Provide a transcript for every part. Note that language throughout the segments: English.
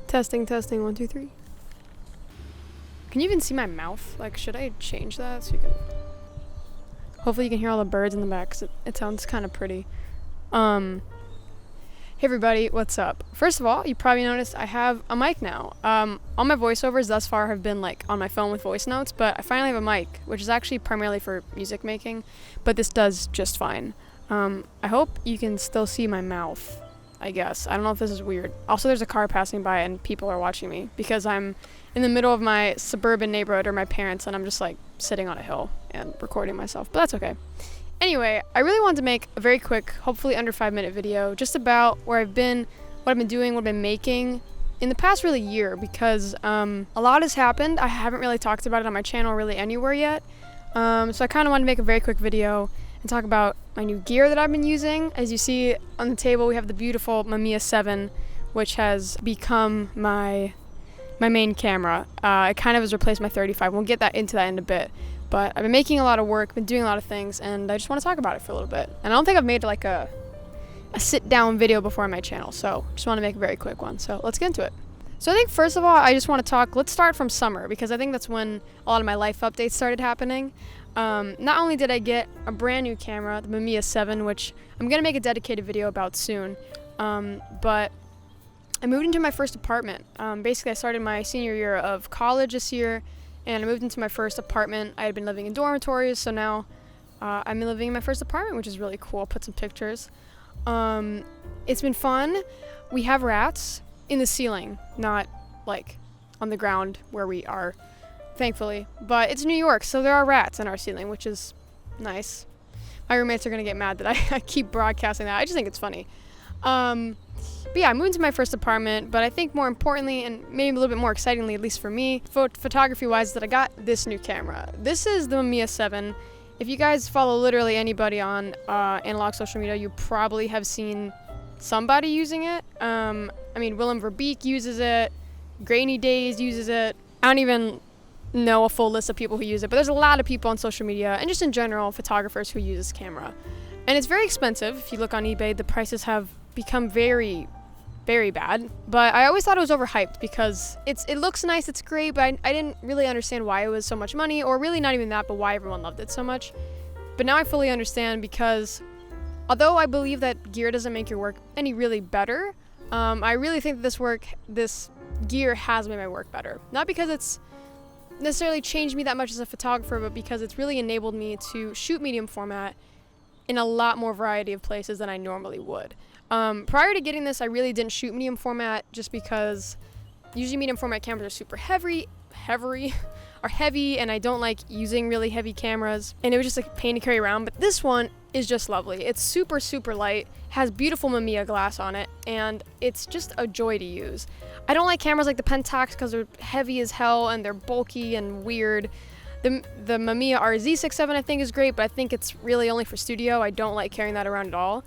Testing, testing, 1, 2, 3. Can you even see my mouth? Like, should I change that so you can... Hopefully you can hear all the birds in the back, 'cause it sounds kind of pretty. Hey everybody, what's up? First of all, you probably noticed I have a mic now. All my voiceovers thus far have been like on my phone with voice notes, but I finally have a mic, which is actually primarily for music making, but this does just fine. I hope you can still see my mouth, I guess. I don't know if this is weird. Also, there's a car passing by and people are watching me because I'm in the middle of my suburban neighborhood or my parents, and I'm just like sitting on a hill and recording myself, but that's okay. Anyway, I really wanted to make a very quick, hopefully under 5-minute video just about where I've been, what I've been doing, what I've been making in the past really year, because a lot has happened. I haven't really talked about it on my channel really anywhere yet. So I kind of wanted to make a very quick video and talk about my new gear that I've been using. As you see on the table, we have the beautiful Mamiya 7, which has become my main camera. It kind of has replaced my 35. We'll get into that in a bit. But I've been making a lot of work, been doing a lot of things, and I just want to talk about it for a little bit. And I don't think I've made like a sit-down video before on my channel, so just want to make a very quick one. So let's get into it. So I think first of all, I just want to let's start from summer, because I think that's when a lot of my life updates started happening. Not only did I get a brand new camera, the Mamiya 7, which I'm going to make a dedicated video about soon, but I moved into my first apartment. Basically, I started my senior year of college this year, and I moved into my first apartment. I had been living in dormitories, so now I'm living in my first apartment, which is really cool. I'll put some pictures. It's been fun. We have rats in the ceiling, not like on the ground where we are, thankfully. But it's New York, so there are rats in our ceiling, which is nice. My roommates are going to get mad that I keep broadcasting that. I just think it's funny. But yeah, I moved into my first apartment, but I think more importantly, and maybe a little bit more excitingly, at least for me, photography-wise, that I got this new camera. This is the Mamiya 7. If you guys follow literally anybody on analog social media, you probably have seen somebody using it. I mean, Willem Verbeek uses it, Grainy Days uses it. I don't even know a full list of people who use it, but there's a lot of people on social media, and just in general, photographers who use this camera. And it's very expensive. If you look on eBay, the prices have become very, very bad, but I always thought it was overhyped because it looks nice, it's great, but I didn't really understand why it was so much money, or really not even that, but why everyone loved it so much. But now I fully understand, because although I believe that gear doesn't make your work any really better, I really think that this gear has made my work better. Not because it's necessarily changed me that much as a photographer, but because it's really enabled me to shoot medium format in a lot more variety of places than I normally would. Prior to getting this, I really didn't shoot medium format just because usually medium format cameras are super heavy, and I don't like using really heavy cameras, and it was just like a pain to carry around. But this one is just lovely. It's super, super light, has beautiful Mamiya glass on it, and it's just a joy to use. I don't like cameras like the Pentax because they're heavy as hell and they're bulky and weird. The Mamiya RZ67 I think is great, but I think it's really only for studio. I don't like carrying that around at all.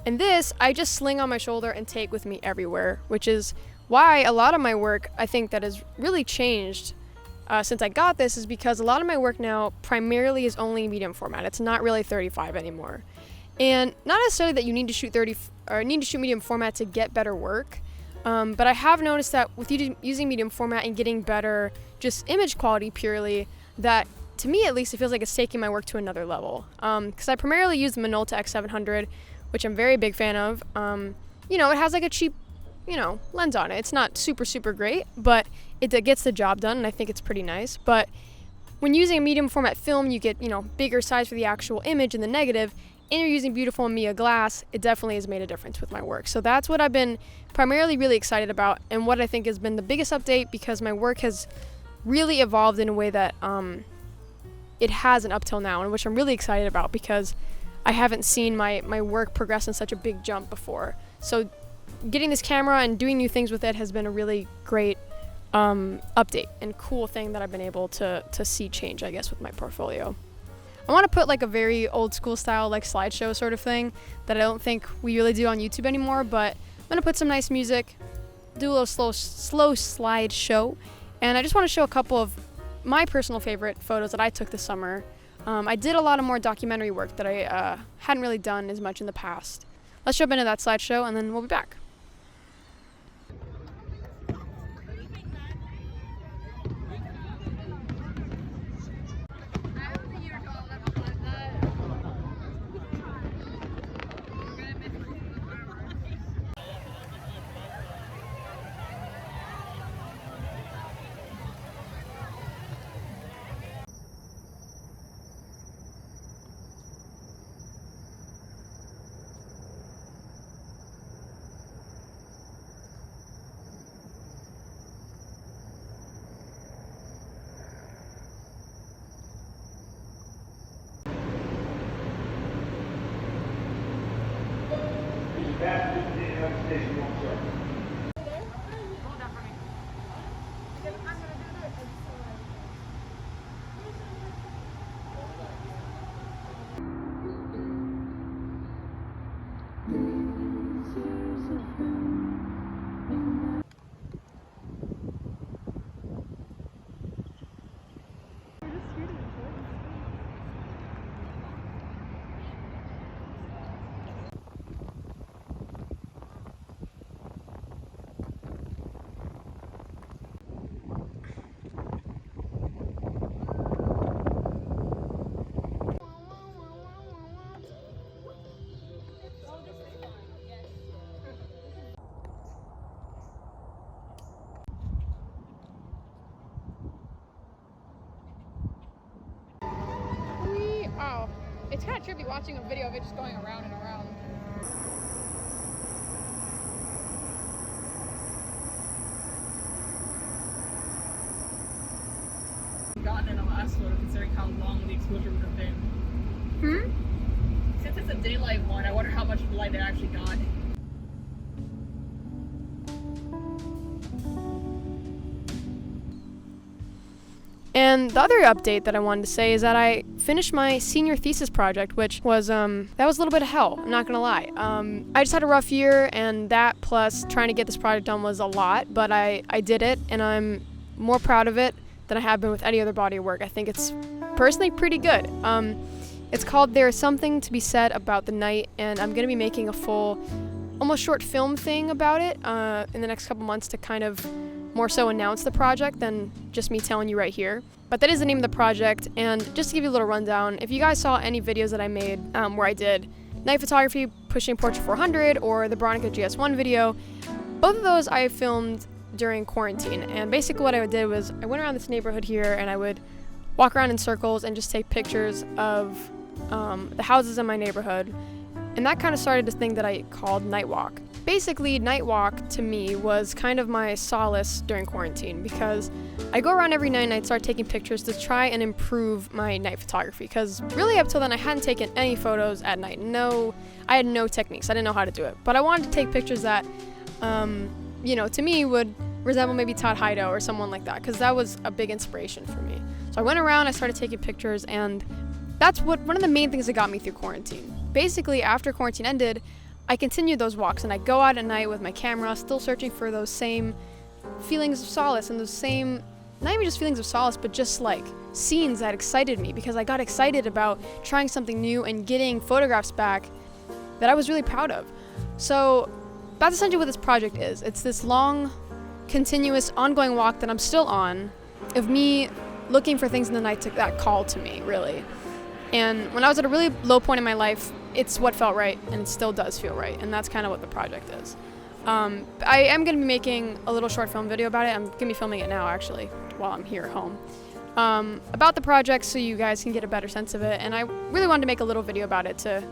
And this, I just sling on my shoulder and take with me everywhere, which is why a lot of my work, I think, that has really changed since I got this, is because a lot of my work now primarily is only medium format. It's not really 35 anymore. And not necessarily that you need to shoot medium format to get better work, but I have noticed that with using medium format and getting better just image quality purely, that to me at least, it feels like it's taking my work to another level. Because I primarily use the Minolta X700, which I'm very big fan of. It has like a cheap, lens on it. It's not super, super great, but it gets the job done, and I think it's pretty nice. But when using a medium format film, you get, bigger size for the actual image and the negative, and you're using beautiful Mamiya glass, it definitely has made a difference with my work. So that's what I've been primarily really excited about, and what I think has been the biggest update, because my work has really evolved in a way that it hasn't up till now, and which I'm really excited about, because I haven't seen my work progress in such a big jump before. So getting this camera and doing new things with it has been a really great update and cool thing that I've been able to see change, I guess, with my portfolio. I want to put like a very old school style, like slideshow sort of thing that I don't think we really do on YouTube anymore, but I'm going to put some nice music, do a little slow slideshow, and I just want to show a couple of my personal favorite photos that I took this summer. I did a lot of more documentary work that I hadn't really done as much in the past. Let's jump into that slideshow, and then we'll be back. Wow, it's kind of trippy watching a video of it just going around and around. Gotten in a last photo considering how long the exposure would have been. Since it's a daylight one, I wonder how much light it actually got. And the other update that I wanted to say is that I finished my senior thesis project, which was, that was a little bit of hell, I'm not gonna lie. I just had a rough year, and that plus trying to get this project done was a lot, but I did it, and I'm more proud of it than I have been with any other body of work. I think it's personally pretty good. It's called There Is Something to Be Said About the Night, and I'm gonna be making a full, almost short film thing about it in the next couple months to kind of more so announce the project than just me telling you right here. But that is the name of the project, and just to give you a little rundown, if you guys saw any videos that I made where I did night photography, pushing Portrait 400, or the Bronica GS1 video, both of those I filmed during quarantine. And basically what I did was I went around this neighborhood here and I would walk around in circles and just take pictures of the houses in my neighborhood. And that kind of started this thing that I called Night Walk. Basically, Night Walk to me was kind of my solace during quarantine, because I go around every night and I'd start taking pictures to try and improve my night photography, because really up till then I hadn't taken any photos at night. I had no techniques. I didn't know how to do it. But I wanted to take pictures that, you know, to me would resemble maybe Todd Hido or someone like that, because that was a big inspiration for me. So I went around, I started taking pictures, and that's one of the main things that got me through quarantine. Basically, after quarantine ended, I continued those walks, and I'd go out at night with my camera, still searching for those same feelings of solace and those same, not even just feelings of solace, but just like scenes that excited me, because I got excited about trying something new and getting photographs back that I was really proud of. So that's essentially what this project is. It's this long, continuous, ongoing walk that I'm still on of me looking for things in the night that call to me, really. And when I was at a really low point in my life, it's what felt right, and it still does feel right, and that's kind of what the project is. I am going to be making a little short film video about it. I'm going to be filming it now, actually, while I'm here at home, about the project, so you guys can get a better sense of it. And I really wanted to make a little video about it to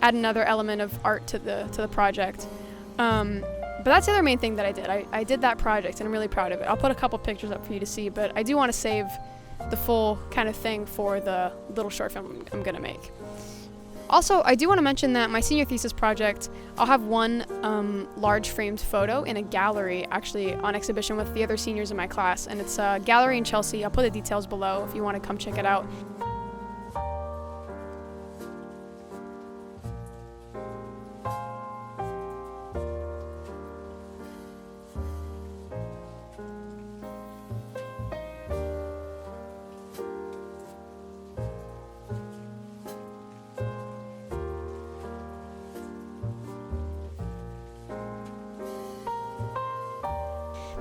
add another element of art to the project. But that's the other main thing that I did. I did that project, and I'm really proud of it. I'll put a couple pictures up for you to see, but I do want to save the full kind of thing for the little short film I'm going to make. Also, I do want to mention that my senior thesis project, I'll have one large framed photo in a gallery, actually on exhibition with the other seniors in my class, and it's a gallery in Chelsea. I'll put the details below if you want to come check it out.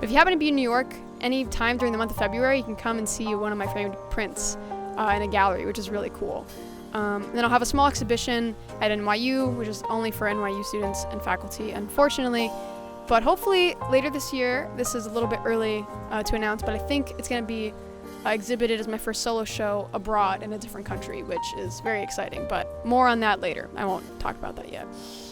If you happen to be in New York any time during the month of February, you can come and see one of my framed prints in a gallery, which is really cool. Then I'll have a small exhibition at NYU, which is only for NYU students and faculty, unfortunately. But hopefully later this year, this is a little bit early to announce, but I think it's going to be exhibited as my first solo show abroad in a different country, which is very exciting, but more on that later. I won't talk about that yet.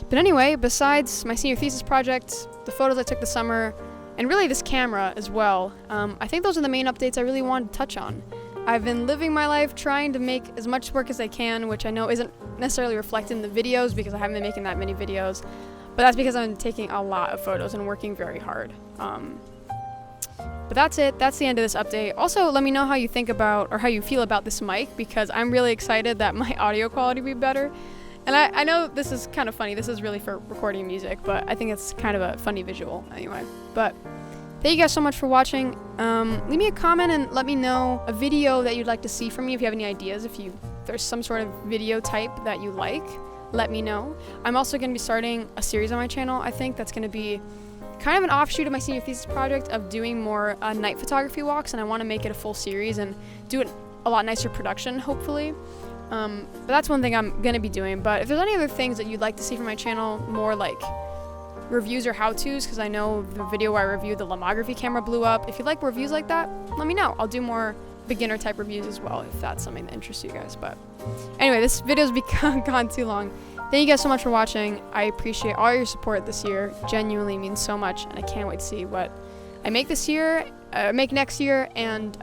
But anyway, besides my senior thesis project, the photos I took this summer, and really this camera as well, I think those are the main updates I really wanted to touch on. I've been living my life trying to make as much work as I can, which I know isn't necessarily reflected in the videos because I haven't been making that many videos. But that's because I'm taking a lot of photos and working very hard. But that's it. That's the end of this update. Also, let me know how you think about or how you feel about this mic, because I'm really excited that my audio quality will be better. And I know this is kind of funny. This is really for recording music, but I think it's kind of a funny visual anyway. But thank you guys so much for watching. Leave me a comment and let me know a video that you'd like to see from me. If you have any ideas, if there's some sort of video type that you like, let me know. I'm also going to be starting a series on my channel, I think, that's going to be kind of an offshoot of my senior thesis project of doing more night photography walks, and I want to make it a full series and do it a lot nicer production, hopefully. But that's one thing I'm going to be doing. But if there's any other things that you'd like to see from my channel, more like reviews or how-tos, because I know the video where I reviewed the lomography camera blew up. If you like reviews like that, let me know. I'll do more beginner type reviews as well, if that's something that interests you guys. But anyway, this video's gone too long. Thank you guys so much for watching. I appreciate all your support this year. Genuinely means so much, and I can't wait to see what I make this year, make next year, and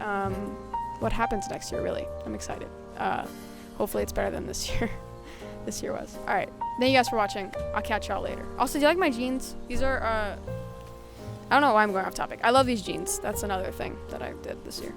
what happens next year, really. I'm excited. Hopefully it's better than this year. This year was. Alright, thank you guys for watching. I'll catch y'all later. Also, do you like my jeans? These are, I don't know why I'm going off topic. I love these jeans. That's another thing that I did this year.